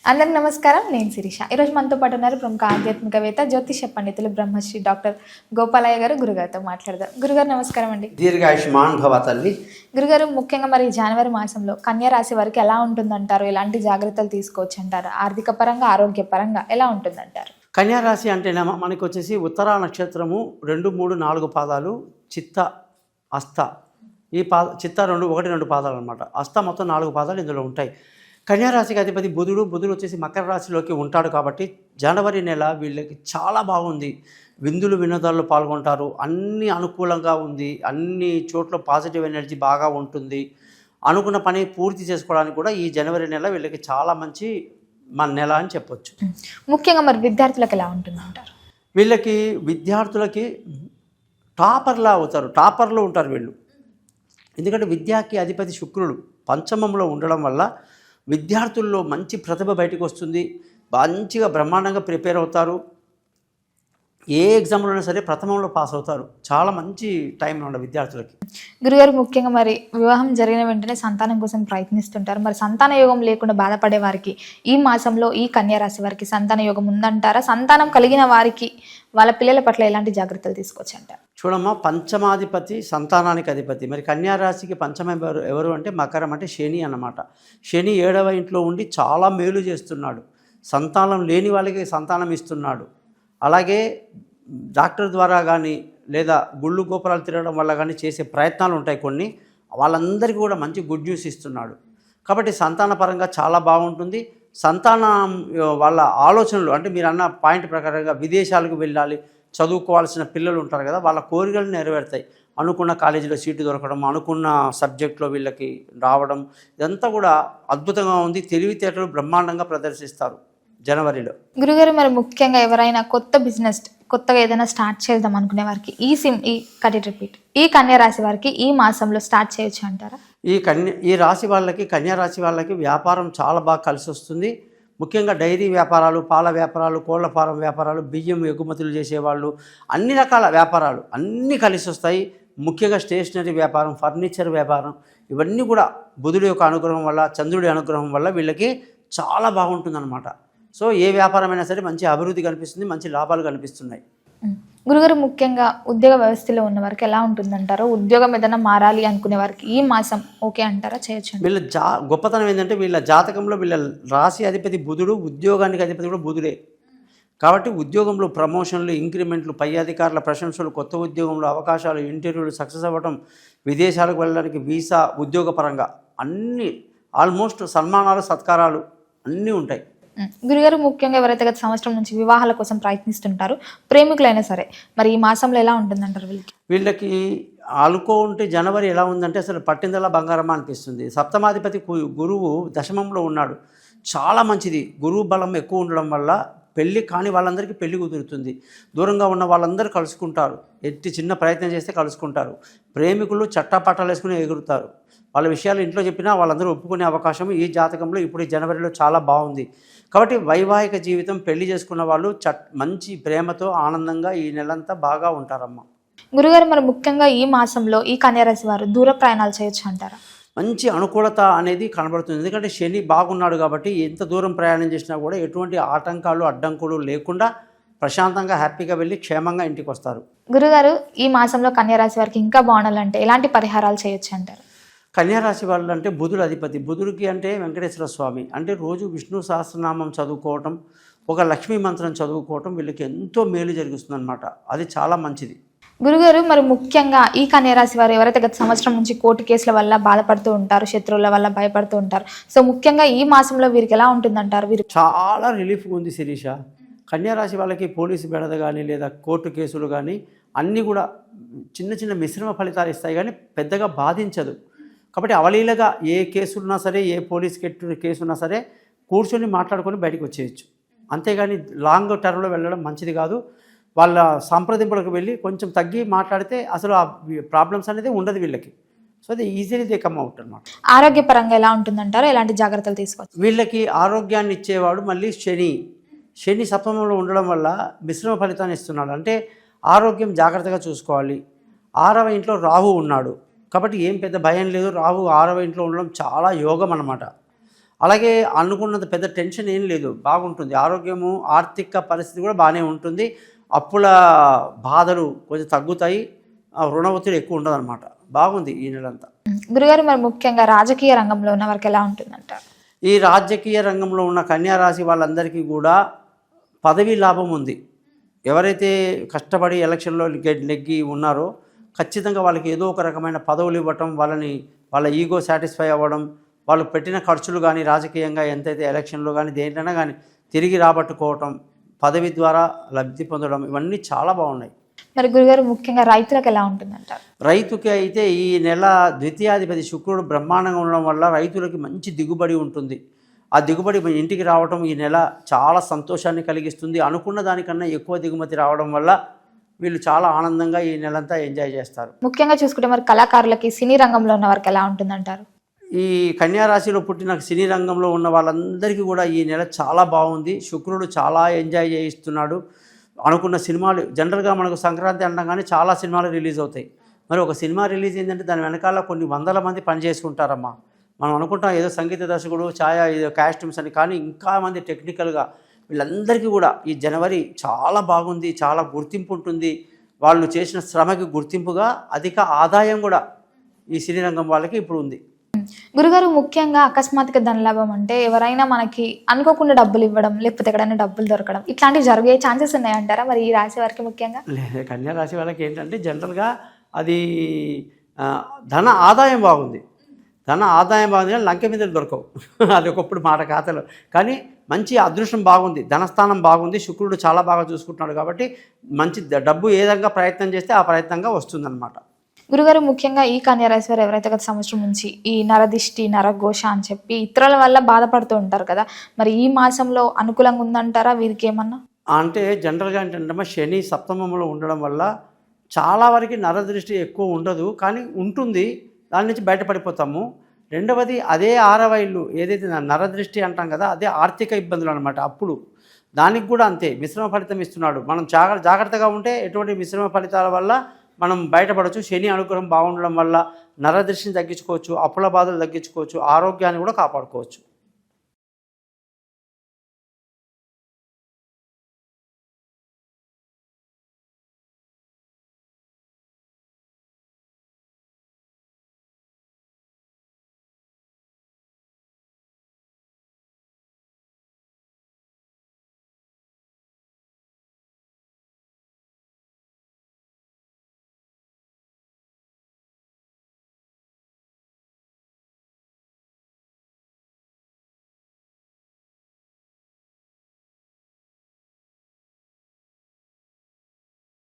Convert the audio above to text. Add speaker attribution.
Speaker 1: అందరికి నమస్కారం. నేను శిరీష. ఈరోజు మనతో పాటు ఉన్నారు ప్రముఖ ఆధ్యాత్మికవేత్త, జ్యోతిష పండితులు బ్రహ్మశ్రీ డాక్టర్ గోపాలయ్య గారు. గురుగారితో మాట్లాడదాం. గురుగారు నమస్కారం అండి.
Speaker 2: దీర్ఘాయుష్మాన్ భవ తల్లి.
Speaker 1: గురుగారు, ముఖ్యంగా మరి జనవరి మాసంలో కన్యా రాశి వారికి ఎలా ఉంటుందంటారు? ఎలాంటి జాగ్రత్తలు తీసుకోవచ్చు అంటారు? ఆర్థిక పరంగా, ఆరోగ్య పరంగా ఎలా ఉంటుందంటారు?
Speaker 2: కన్యా రాశి అంటేనేమో మనకు వచ్చేసి ఉత్తరా నక్షత్రము 2, 3, 4 పాదాలు, చిత్త, అస్త ఈ చిత్త 1, 2 పాదాలు అనమాట. అస్త మొత్తం 4 పాదాలు ఇందులో ఉంటాయి. కన్యా రాశికి అధిపతి బుధుడు వచ్చేసి మకర రాశిలోకి ఉంటాడు కాబట్టి జనవరి నెల వీళ్ళకి చాలా బాగుంది. విందులు వినోదాల్లో పాల్గొంటారు. అన్ని అనుకూలంగా ఉంది. అన్ని చోట్ల పాజిటివ్ ఎనర్జీ బాగా ఉంటుంది. అనుకున్న పని పూర్తి చేసుకోవడానికి కూడా ఈ జనవరి నెల వీళ్ళకి చాలా మంచి నెల అని చెప్పొచ్చు.
Speaker 1: ముఖ్యంగా మరి విద్యార్థులకు ఎలా ఉంటుందంటారు?
Speaker 2: విద్యార్థులకి టాపర్లా అవుతారు. టాపర్లో ఉంటారు వీళ్ళు. ఎందుకంటే విద్యాకి అధిపతి శుక్రుడు పంచమంలో ఉండడం వల్ల విద్యార్థుల్లో మంచి ప్రతిభ బయటకు వస్తుంది. మంచిగా బ్రహ్మాండంగా ప్రిపేర్ అవుతారు. ఏ ఎగ్జామ్లోనే సరే ప్రథమంలో పాస్ అవుతారు. చాలా మంచి టైం ఉన్న విద్యార్థులకి.
Speaker 1: గురుగారు, ముఖ్యంగా మరి వివాహం జరిగిన వెంటనే సంతానం కోసం ప్రయత్నిస్తుంటారు. మరి సంతాన యోగం లేకుండా బాధపడే వారికి ఈ మాసంలో ఈ కన్యా రాశి వారికి సంతాన యోగం ఉందంటారా? సంతానం కలిగిన వారికి వాళ్ళ పిల్లల పట్ల ఎలాంటి జాగ్రత్తలు తీసుకోవచ్చు అంటారు?
Speaker 2: చూడమ్మా, పంచమాధిపతి సంతానానికి అధిపతి. మరి కన్యా రాశికి పంచమ ఎవరు అంటే మకరం, అంటే శని అన్నమాట. శని 7వ ఇంట్లో ఉండి చాలా మేలు చేస్తున్నాడు. సంతానం లేని వాళ్ళకి సంతానం ఇస్తున్నాడు. అలాగే డాక్టర్ ద్వారా కానీ లేదా గుళ్ళు గోపురాలు తిరగడం వల్ల కానీ చేసే ప్రయత్నాలు ఉంటాయి కొన్ని. వాళ్ళందరికీ కూడా మంచి గుడ్ న్యూస్ ఇస్తున్నాడు. కాబట్టి సంతానపరంగా చాలా బాగుంటుంది. సంతానం వాళ్ళ ఆలోచనలు అంటే మీరు అన్న పాయింట్ ప్రకారంగా విదేశాలకు వెళ్ళాలి, చదువుకోవాల్సిన పిల్లలు ఉంటారు కదా, వాళ్ళ కోరికలు నెరవేరుతాయి. అనుకున్న కాలేజీలో సీటు దొరకడం, అనుకున్న సబ్జెక్ట్లో వీళ్ళకి రావడం, ఇదంతా కూడా అద్భుతంగా ఉంది. తెలివితేటలు బ్రహ్మాండంగా ప్రదర్శిస్తారు జనవరిలో.
Speaker 1: గురుగారు, మరి ముఖ్యంగా ఎవరైనా కొత్తగా ఏదైనా స్టార్ట్ చేద్దాం అనుకునే వారికి ఈ కన్యా రాశి వారికి ఈ మాసంలో స్టార్ట్ చేయొచ్చు అంటారా?
Speaker 2: ఈ రాశి వాళ్ళకి, కన్యా రాశి వాళ్ళకి వ్యాపారం చాలా బాగా కలిసి వస్తుంది. ముఖ్యంగా డైరీ వ్యాపారాలు, పాల వ్యాపారాలు, కోళ్ల ఫారం వ్యాపారాలు, బియ్యం ఎగుమతులు చేసేవాళ్ళు, అన్ని రకాల వ్యాపారాలు అన్నీ కలిసి వస్తాయి. ముఖ్యంగా స్టేషనరీ వ్యాపారం, ఫర్నిచర్ వ్యాపారం, ఇవన్నీ కూడా బుధుడి యొక్క అనుగ్రహం వల్ల, చంద్రుడి అనుగ్రహం వల్ల వీళ్ళకి చాలా బాగుంటుందన్నమాట. సో ఏ వ్యాపారమైనా సరే మంచి అభివృద్ధి కనిపిస్తుంది, మంచి లాభాలు కనిపిస్తున్నాయి.
Speaker 1: గురుగారు, ముఖ్యంగా ఉద్యోగ వ్యవస్థలో ఉన్న వారికి ఎలా ఉంటుందంటారో? ఉద్యోగం ఏదైనా మారాలి అనుకునే వారికి ఈ మాసం ఓకే అంటారా? చేయొచ్చు.
Speaker 2: వీళ్ళ గొప్పతనం ఏంటంటే వీళ్ళ జాతకంలో వీళ్ళ రాశి అధిపతి బుధుడు, ఉద్యోగానికి అధిపతి కూడా బుధుడే. కాబట్టి ఉద్యోగంలో ప్రమోషన్లు, ఇంక్రిమెంట్లు, పై అధికారుల ప్రశంసలు, కొత్త ఉద్యోగంలో అవకాశాలు, ఇంటర్వ్యూలు సక్సెస్ అవ్వడం, విదేశాలకు వెళ్ళడానికి వీసా, ఉద్యోగపరంగా అన్నీ ఆల్మోస్ట్ సన్మానాలు, సత్కారాలు అన్నీ ఉంటాయి.
Speaker 1: గురుగారు, ముఖ్యంగా ఎవరైతే గత సంవత్సరం నుంచి వివాహాల కోసం ప్రయత్నిస్తుంటారో, ప్రేమికులైనా సరే, మరి ఈ మాసంలో ఎలా ఉంటుందంటారు?
Speaker 2: వీళ్ళకి ఉంటే జనవరి ఎలా ఉందంటే అసలు పట్టిందల్లా బంగారమా అనిపిస్తుంది. సప్తమాధిపతి గురువు దశమంలో ఉన్నాడు. చాలా మంచిది. గురువు బలం ఎక్కువ ఉండడం వల్ల పెళ్ళి కాని వాళ్ళందరికీ పెళ్లి కుదురుతుంది. దూరంగా ఉన్న వాళ్ళందరూ కలుసుకుంటారు. చిన్న ప్రయత్నం చేస్తే కలుసుకుంటారు. ప్రేమికులు చట్టాపట్టాలు వేసుకుని ఎగురుతారు. వాళ్ళ విషయాలు ఇంట్లో చెప్పినా వాళ్ళందరూ ఒప్పుకునే అవకాశం ఈ జాతకంలో ఇప్పుడు ఈ జనవరిలో చాలా బాగుంది. కాబట్టి వైవాహిక జీవితం, పెళ్లి చేసుకున్న వాళ్ళు మంచి ప్రేమతో ఆనందంగా ఈ నెలంతా బాగా ఉంటారమ్మా.
Speaker 1: గురుగారు, మరి ముఖ్యంగా ఈ మాసంలో ఈ కన్యా రాశి వారు దూర ప్రయాణాలు చేయొచ్చు అంటారా?
Speaker 2: మంచి అనుకూలత అనేది కనబడుతుంది. ఎందుకంటే శని బాగున్నాడు కాబట్టి ఎంత దూరం ప్రయాణం చేసినా కూడా ఎటువంటి ఆటంకాలు, అడ్డంకులు లేకుండా ప్రశాంతంగా హ్యాపీగా వెళ్ళి క్షేమంగా ఇంటికి వస్తారు.
Speaker 1: గురుగారు, ఈ మాసంలో కన్యా రాశి వారికి ఇంకా బాగుండాలంటే ఎలాంటి పరిహారాలు చేయొచ్చు అంటారు?
Speaker 2: కన్యా రాశి వాళ్ళు అంటే బుధుడు అధిపతి. బుధుడికి అంటే వెంకటేశ్వర స్వామి. అంటే రోజు విష్ణు సహస్రనామం చదువుకోవటం, ఒక లక్ష్మీ మంత్రం చదువుకోవటం వీళ్ళకి ఎంతో మేలు జరుగుతుందన్నమాట. అది చాలా మంచిది.
Speaker 1: గురుగారు, మరి ముఖ్యంగా ఈ కన్యా రాశి వారు ఎవరైతే గత సంవత్సరం నుంచి కోర్టు కేసుల వల్ల బాధపడుతూ ఉంటారు, శత్రువుల వల్ల భయపడుతూ ఉంటారు, సో ముఖ్యంగా ఈ మాసంలో వీరికి ఎలా ఉంటుందంటారు? వీరు
Speaker 2: చాలా రిలీఫ్గా ఉంది శిరీష. కన్యా రాశి వాళ్ళకి పోలీసు బెడద కానీ లేదా కోర్టు కేసులు కానీ అన్నీ కూడా చిన్న చిన్న మిశ్రమ ఫలితాలు ఇస్తాయి కానీ పెద్దగా బాధించదు. కాబట్టి అవలీలగా ఏ కేసున్నా సరే, ఏ పోలీస్ కేసు ఉన్నా సరే కూర్చొని మాట్లాడుకొని బయటకు వచ్చేయచ్చు. అంతేగాని లాంగ్ టర్మ్లో వెళ్ళడం మంచిది కాదు. వాళ్ళ సంప్రదింపులకు వెళ్ళి కొంచెం తగ్గి మాట్లాడితే అసలు ఆ ప్రాబ్లమ్స్ అనేది ఉండదు వీళ్ళకి. సో అది ఈజీలీ దే కమ్ అవుట్ అనమాట.
Speaker 1: ఆరోగ్యపరంగా ఎలా ఉంటుందంటారు? ఎలాంటి జాగ్రత్తలు తీసుకోవచ్చు?
Speaker 2: వీళ్ళకి ఆరోగ్యాన్ని ఇచ్చేవాడు మళ్ళీ శని సప్తమంలో ఉండడం వల్ల మిశ్రమ ఫలితాన్ని ఇస్తున్నాడు. అంటే ఆరోగ్యం జాగ్రత్తగా చూసుకోవాలి. 6వ ఇంట్లో రాహు ఉన్నాడు కాబట్టి ఏం పెద్ద భయం లేదు. రాహు 6వ ఇంట్లో ఉండడం చాలా యోగం అన్నమాట. అలాగే అనుకున్నంత పెద్ద టెన్షన్ ఏం లేదు, బాగుంటుంది. ఆరోగ్యము, ఆర్థిక పరిస్థితి కూడా బాగానే ఉంటుంది. అప్పుల బాధలు కొంచెం తగ్గుతాయి, రుణ ఒత్తిడి ఎక్కువ ఉండదన్నమాట. బాగుంది ఈ నెలంతా.
Speaker 1: గురుగారు మరి ముఖ్యంగా రాజకీయ రంగంలో ఉన్న వారికి ఎలా ఉంటుందంటారు?
Speaker 2: ఈ రాజకీయ రంగంలో ఉన్న కన్యా రాశి వాళ్ళందరికీ కూడా పదవీ లాభం ఉంది. ఎవరైతే కష్టపడి ఎలక్షన్లో నెగ్గి ఉన్నారో ఖచ్చితంగా వాళ్ళకి ఏదో ఒక రకమైన పదవులు ఇవ్వటం, వాళ్ళ ఈగో సాటిస్ఫై అవ్వడం, వాళ్ళు పెట్టిన ఖర్చులు కానీ రాజకీయంగా ఎంతైతే ఎలక్షన్లో కానీ దేంట్లైనా కానీ తిరిగి రాబట్టుకోవటం, పదవి ద్వారా లబ్ధి పొందడం, ఇవన్నీ చాలా బాగున్నాయి.
Speaker 1: మరి గురుగారు ముఖ్యంగా రైతులకు ఎలా ఉంటుందంటారు?
Speaker 2: రైతుకి అయితే ఈ నెల ద్వితీయాధిపతి శుక్రుడు బ్రహ్మాండంగా ఉండడం వల్ల రైతులకి మంచి దిగుబడి ఉంటుంది. ఆ దిగుబడి మీ ఇంటికి రావటం ఈ నెల చాలా సంతోషాన్ని కలిగిస్తుంది. అనుకున్న దానికన్నా ఎక్కువ దిగుమతి రావడం వల్ల వీళ్ళు చాలా ఆనందంగా ఈ నెలంతా ఎంజాయ్ చేస్తారు.
Speaker 1: ముఖ్యంగా చూసుకుంటే మరి కళాకారులకి, సినీ రంగంలో ఉన్న వారికి ఎలా ఉంటుందంటారు?
Speaker 2: ఈ కన్యా రాశిలో పుట్టిన సినీ రంగంలో ఉన్న వాళ్ళందరికీ కూడా ఈ నెల చాలా బాగుంది. శుక్రుడు చాలా ఎంజాయ్ చేయిస్తున్నాడు. అనుకున్న సినిమాలు, జనరల్గా మనకు సంక్రాంతి అనడం కానీ చాలా సినిమాలు రిలీజ్ అవుతాయి. మరి ఒక సినిమా రిలీజ్ అయిందంటే దాని వెనకాల కొన్ని వందల మంది పనిచేసుకుంటారమ్మా. మనం అనుకుంటాం ఏదో సంగీత దర్శకుడు, ఏదో కాస్ట్యూమ్స్ అని, కానీ ఇంకా మంది టెక్నికల్గా వీళ్ళందరికీ కూడా ఈ జనవరి చాలా బాగుంది, చాలా గుర్తింపు ఉంటుంది. వాళ్ళు చేసిన శ్రమకి గుర్తింపుగా అధిక ఆదాయం కూడా ఈ సినీ రంగం వాళ్ళకి ఇప్పుడు ఉంది.
Speaker 1: గురుగారు ముఖ్యంగా అకస్మాత్తుగా ధనలాభం అంటే ఎవరైనా మనకి అనుకోకుండా డబ్బులు ఇవ్వడం, లేకపోతే ఎక్కడైనా డబ్బులు దొరకడం, ఇట్లాంటివి జరిగే ఛాన్సెస్ ఉన్నాయంటారా మరి ఈ రాశి వారికి? ముఖ్యంగా
Speaker 2: లేదు, కన్యా రాశి వాళ్ళకి ఏంటంటే జనరల్గా అది ధన ఆదాయం బాగుంది. ధన ఆదాయం బాగుంది కానీ లంకె మీద దొరకవు. అది ఒకప్పుడు మాట ఖాతాలో. కానీ మంచి అదృష్టం బాగుంది, ధనస్థానం బాగుంది, శుక్రుడు చాలా బాగా చూసుకుంటున్నాడు. కాబట్టి మంచి డబ్బు ఏ విధంగా ప్రయత్నం చేస్తే ఆ ప్రయత్నంగా వస్తుందన్నమాట.
Speaker 1: గురుగారు ముఖ్యంగా ఈ కన్యా రాశి వారు ఎవరైతే గత సంవత్సరం నుంచి ఈ నరదిష్టి, నరఘోష అని చెప్పి ఇతరుల వల్ల బాధపడుతూ ఉంటారు కదా, మరి ఈ మాసంలో అనుకూలంగా ఉందంటారా వీరికి ఏమన్నా?
Speaker 2: అంటే జనరల్గా ఏంటంటే శని సప్తమంలో ఉండడం వల్ల చాలా వరకు నరదృష్టి ఎక్కువ ఉండదు, కానీ ఉంటుంది. దాని నుంచి బయటపడిపోతాము. రెండవది అదే 6వ ఇల్లు ఏదైతే నరదృష్టి అంటాం కదా, అదే ఆర్థిక ఇబ్బందులు అనమాట. అప్పుడు దానికి కూడా అంతే మిశ్రమ ఫలితం ఇస్తున్నాడు. మనం జాగ్రత్తగా ఉంటే ఎటువంటి మిశ్రమ ఫలితాల వల్ల మనం బయటపడవచ్చు. శని అనుగ్రహం బాగుండడం వల్ల నరదృష్టిని తగ్గించుకోవచ్చు, అప్పుల బాధలు తగ్గించుకోవచ్చు, ఆరోగ్యాన్ని కూడా కాపాడుకోవచ్చు.